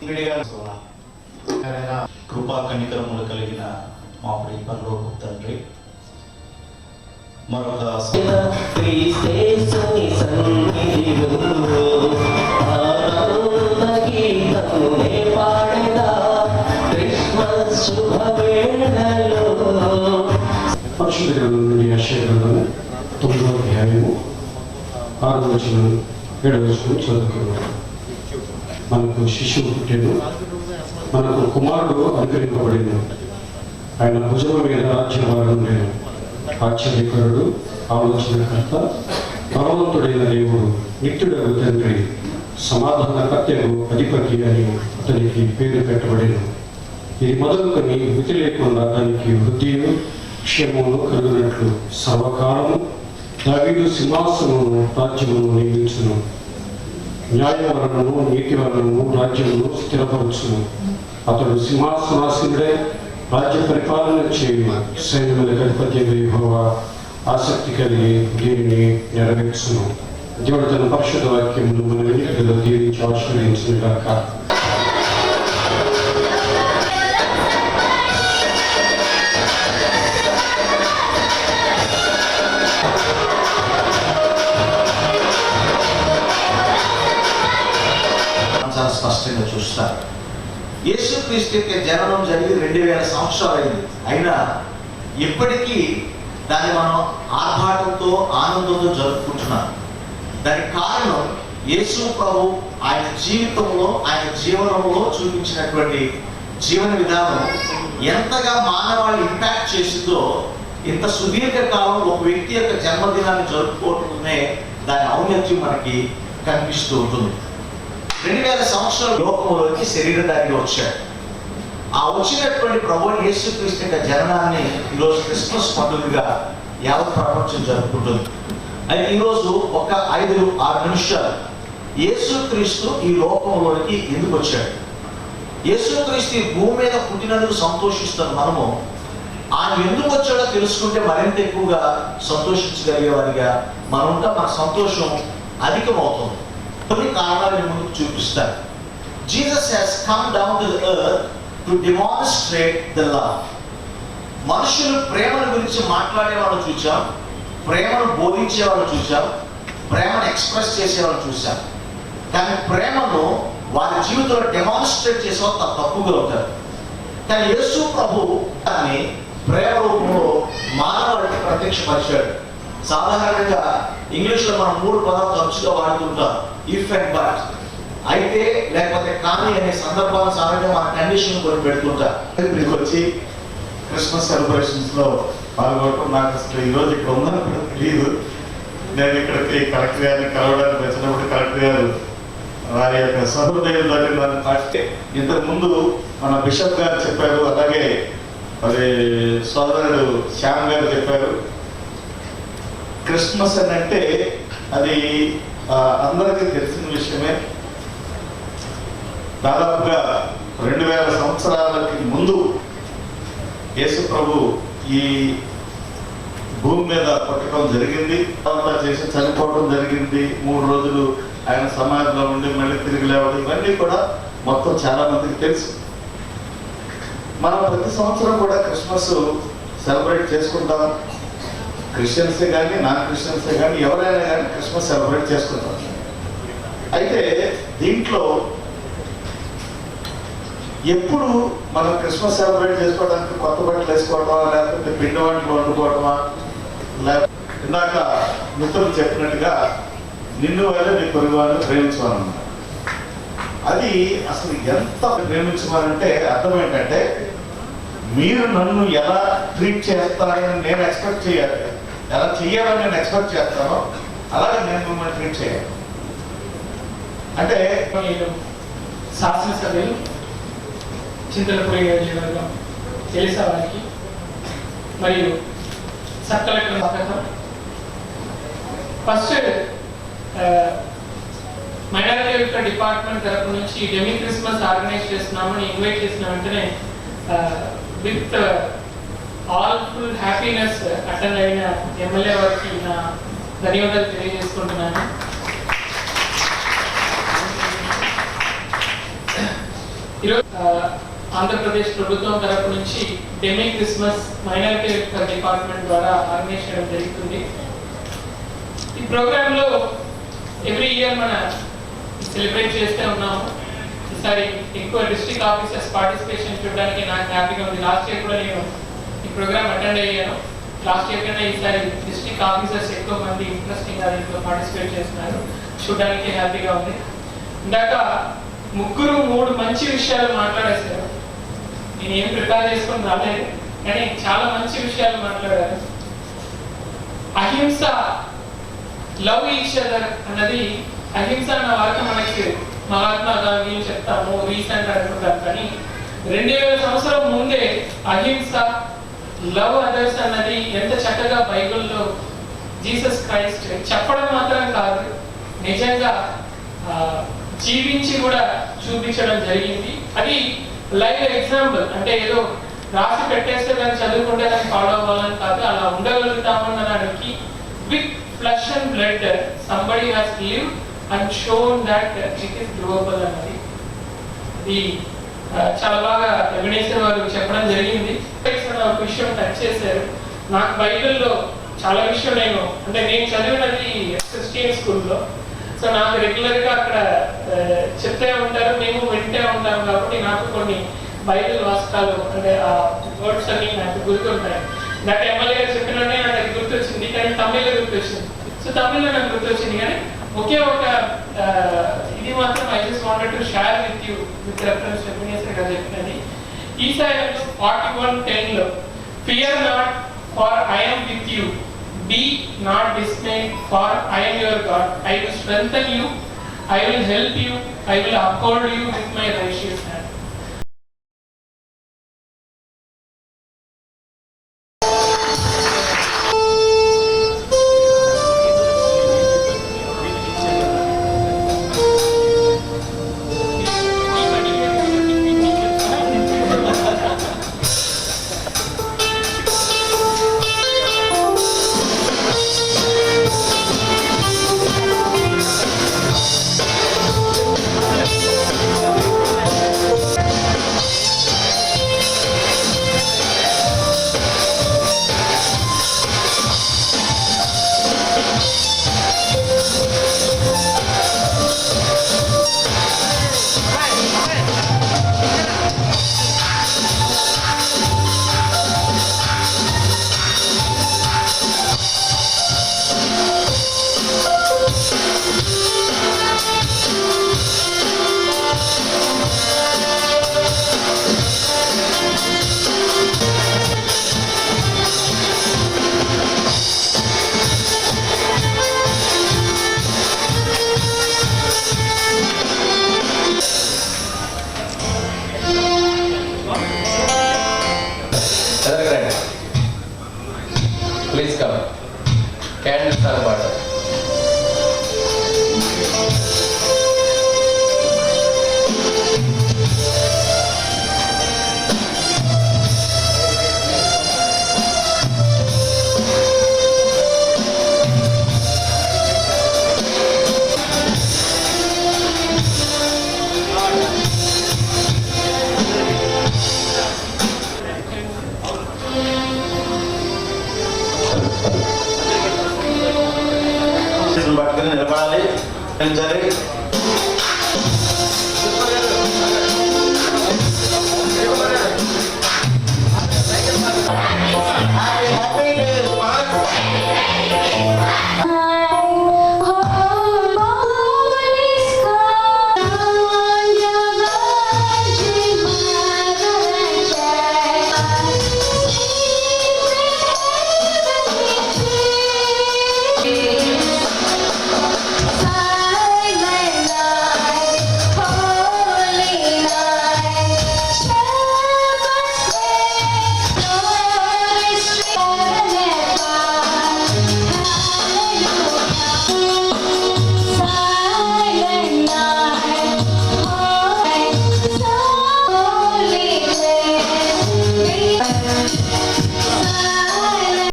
ఇంగిడిగా కృపా కనికరములు కలిగిన మా ప్రియ పరలోకపు తండ్రి, మరొక పరిశుద్ధ గ్రంథం నుండి యెషయా గ్రంథము 9వ అధ్యాయము 6వ వచనం 7వ వచనం చదువుకున్నాం. మనకు శిశువు పుట్టెను, మనకు కుమారుడు అనుగ్రహింపబడిను, ఆయన భుజం మీద రాజ్యభారం లేదు. ఆశ్చర్యకరుడు, ఆలోచనకర్త, బలవంతుడైన దేవుడు, నిత్యుడగు తండ్రి, సమాధానకర్తకు అధిపతి అని అతనికి పేరు పెట్టబడిను. ఇది మొదలుకొని మితి లేకుండా దానికి వృద్ధియు క్షేమమును కలుగునట్లు సర్వకాలము దావీదు సింహాసనమును రాజ్యమును నియమించును. న్యాయ వలనను నీతి వలనను రాజ్యమును స్థిరపరచును. అతడు సింహాసనాసీనుడై రాజ్య పరిపాలన చేయు. సైన్యములకు అధిపతి యెహోవా ఆసక్తి కలిగి దీనిని నెరవేర్చును. దేవుడు తన పరిశుద్ధ వాక్యమును మన వెనుకలో దీవించి ఆశీర్వదించును గాక. చాలా స్పష్టంగా చూస్తారు. యేసుక్రీస్తు యొక్క జననం జరిగి 2000 సంవత్సరాలు అయింది. అయినా ఇప్పటికీ దాన్ని మనం ఆర్భాటంతో ఆనందంతో జరుపుకుంటున్నాం. దానికి కారణం యేసు ప్రభు ఆయన జీవితంలో, ఆయన జీవనంలో చూపించినటువంటి జీవన విధానం ఎంతగా మానవాళి ఇంపాక్ట్ చేసిందో, ఇంత సుదీర్ఘకాలం ఒక వ్యక్తి యొక్క జన్మదినాన్ని జరుపుకోవటమే దాని ఔన్నత్యం మనకి కనిపిస్తూ ఉంటుంది. 2000 సంవత్సరాల లోకంలోకి శరీరధారిగా వచ్చాడు. ఆ వచ్చినటువంటి ప్రభు యేసుక్రీస్తు యొక్క జననాన్ని ఈరోజు క్రిస్మస్ పండుగగా యావత్ ప్రపంచం జరుపుకుంటుంది. అయితే ఈరోజు ఒక 5-6 నిమిషాలు యేసుక్రీస్తు ఈ లోకంలోనికి ఎందుకు వచ్చాడు, యేసుక్రీస్తు ఈ భూమి మీద పుట్టినందుకు సంతోషిస్తున్న మనము ఆయన ఎందుకు వచ్చాడో తెలుసుకుంటే మరింత ఎక్కువగా సంతోషించగలిగే వారిగా మనం ఉంటే మన సంతోషం అధికమవుతుంది. కొన్ని కారణాలను ముందుకు చూపిస్తారు. Jesus has come down to the earth to demonstrate the love. మనుషులు ప్రేమను గురించి మాట్లాడే వాళ్ళు చూసాం, ప్రేమను బోధించే వాళ్ళు చూసాం, ప్రేమను ఎక్స్ప్రెస్ చేసే వాళ్ళు చూసాం. కానీ ప్రేమను వారి జీవితంలో డెమాన్స్ట్రేట్ చేసే వాళ్ళు తప్పుగా ఉంటారు. కానీ యేసు ప్రభు దాన్ని ప్రేమ రూపంలో మానవుడికి ప్రత్యక్షపరిచాడు. సాధారణంగా ఇంగ్లీష్లో మనం 3 పదాలు తరచుగా వాడుతుంటాం, ఇఫ్ అండ్ బట్. అయితే లేకపోతే కానీ అనే సందర్భానుసారంగా మన కండిషన్ కొన్ని పెడుతుంటాం. ఇక్కడికి వచ్చి క్రిస్మస్ సెలబ్రేషన్స్ లో పాల్గొనడం నాకు అసలు ఈరోజు ఇక్కడ ఉందని కూడా తెలియదు. నేను ఇక్కడికి కలెక్టర్ గారిని కలవడానికి వచ్చినప్పుడు కలెక్టర్ గారు వారి యొక్క సహృదయం దాన్ని పాటిస్తే ఇంతకు ముందు మన బిషప్ గారు చెప్పారు, అలాగే మరి సోదరుడు శ్యామ్ గారు చెప్పారు. క్రిస్మస్ అని అంటే అది అందరికీ తెలిసిన విషయమే. దాదాపుగా 2000 సంవత్సరాలకి ముందు యేసు ప్రభు ఈ భూమి మీద పుట్టడం జరిగింది, చేసి చనిపోవడం జరిగింది, 3 రోజులు ఆయన సమాధిలో ఉండి మళ్ళీ తిరిగి లేవడం, ఇవన్నీ కూడా మొత్తం చాలా మందికి తెలుసు. మనం ప్రతి సంవత్సరం కూడా క్రిస్మస్ సెలబ్రేట్ చేసుకుంటాం. క్రిస్టియన్సే కానీ నాన్ క్రిస్టియన్సే కానీ ఎవరైనా కానీ క్రిస్మస్ సెలబ్రేట్ చేసుకుంటాం. అయితే దీంట్లో ఎప్పుడు మనం క్రిస్మస్ సెలబ్రేట్ చేసుకోవడానికి కొత్త బట్టలు వేసుకోవడమా, లేకపోతే పిండి వంటలు వండుకోవడమా, లేకపోతే ఇందాక మిత్రులు చెప్పినట్టుగా నిన్ను వల్ల నీ పొరుగువారిని ప్రేమించమన్నమాట. అది అసలు ఎంత ప్రేమించమనంటే అర్థం ఏంటంటే, మీరు నన్ను ఎలా ట్రీట్ చేస్తారని నేను ఎక్స్పెక్ట్ చేయాలి, ఎలా చెయ్యాలని నేను ఎక్స్పెక్ట్ చేస్తానో అలాగే నేను మిమ్మల్ని ట్రీట్ చేయాలి. అంటే శాసనసభ్యులు చింతలపూడి నియోజకవర్గం తెలిసా వారికి మరియు సబ్ కలెక్టర్ స్వాగతం. ఫస్ట్ మైనారిటీ వెల్ఫేర్ డిపార్ట్మెంట్ తరపు నుంచి డెమి క్రిస్మస్ ఆర్గనైజ్ చేస్తున్నామని ఇన్వైట్ చేసిన వెంటనే with all full happiness attend అయిన ఎమ్మెల్యే వారికి నా ధన్యవాదాలు తెలియజేసుకుంటున్నాను. ఈరోజు ఆంధ్రప్రదేశ్ ప్రభుత్వం తరపు నుంచి demi Christmas minority welfare department ద్వారా ఆర్గనైజ్ చేయడం జరుగుతుంది. ఈ ప్రోగ్రాంలో ఎవ్రీ ఇయర్ మన సెలబ్రేట్ చేస్తూ ఉన్నాము. ఈసారి ఎక్కువ డిస్ట్రిక్ట్ ఆఫీసర్స్ పార్టిసిపేషన్ చూడడానికి నాకు హ్యాపీగా ఉంది. లాస్ట్ ఇయర్ కూడా నేను ఈ ప్రోగ్రామ్ అటెండ్ అయ్యాను. లాస్ట్ ఇయర్ కన్నా ఈసారి డిస్ట్రిక్ట్ ఆఫీసర్స్ ఎక్కువ మంది ఇంట్రెస్టింగ్ గా దీంట్లో పార్టిసిపేట్ చేస్తున్నారు. చూడడానికి హ్యాపీగా ఉంది. ఇందాక ముగ్గురు 3 మంచి విషయాలు మాట్లాడేశారు. నేను ఏం ప్రిపేర్ చేసుకొని రాలేదు, కానీ చాలా మంచి విషయాలు మాట్లాడారు. అహింస, లవ్ ఈచ్ అదర్ అన్నది, అహింస అన్న వార్త మనకి మహాత్మా గాంధీ చెప్తాము, రీసెంట్ అనుకుంటాం, కానీ 2000 సంవత్సరం ముందే అహింస, లవ్ అదర్స్ అన్నది ఎంత చక్కగా బైబిల్లో జీసస్ క్రైస్ట్ చెప్పడం మాత్రం కాదు, నిజంగా జీవించి కూడా చూపించడం జరిగింది. అది లైవ్ ఎగ్జాంపుల్. అంటే ఏదో రాసి పెట్టేస్తే దాన్ని చదువుకుంటే దాన్ని ఫాలో అవ్వాలని కాదు, అలా ఉండగలుగుతామన్నదానికి with flesh and blood somebody has lived and shown that it is doable అన్నది. ఇది చాలా బాగా ఎవిడెన్స్ వారు చెప్పడం జరిగింది. ఒక విషయం టచ్ చేశారు. నాకు బైబిల్లో చాలా విషయం నేను చదివినది క్రిస్టియన్ స్కూల్లో. సో నాకు రెగ్యులర్ గా అక్కడ చెప్తే ఉంటారు, మేము వింటే ఉంటాం, కాబట్టి నాకు కొన్ని బైబిల్ వాస్తవాలు అంటే ఆ వర్డ్స్ అన్ని నాకు గుర్తుంటాయి. నాకు ఎమ్మెల్యే గారు చెప్పినట్టే నాకు అది గుర్తొచ్చింది, కానీ తమిళ్లో గుర్తొచ్చింది. సో తమిళ్లో నాకు గుర్తొచ్చింది, కానీ ఒకే ఒక ఇది మాత్రం I just wanted to share with you with reference definition గా చెప్పినది. ఈసారి 41:10 లో fear not for I am with you, be not dismayed, for I am your God. I will strengthen you, I will help you, I will uphold you with my righteous hand. Please come. Candles are bottom. పట్టుకుని నిలబడాలి, పెంచాలి.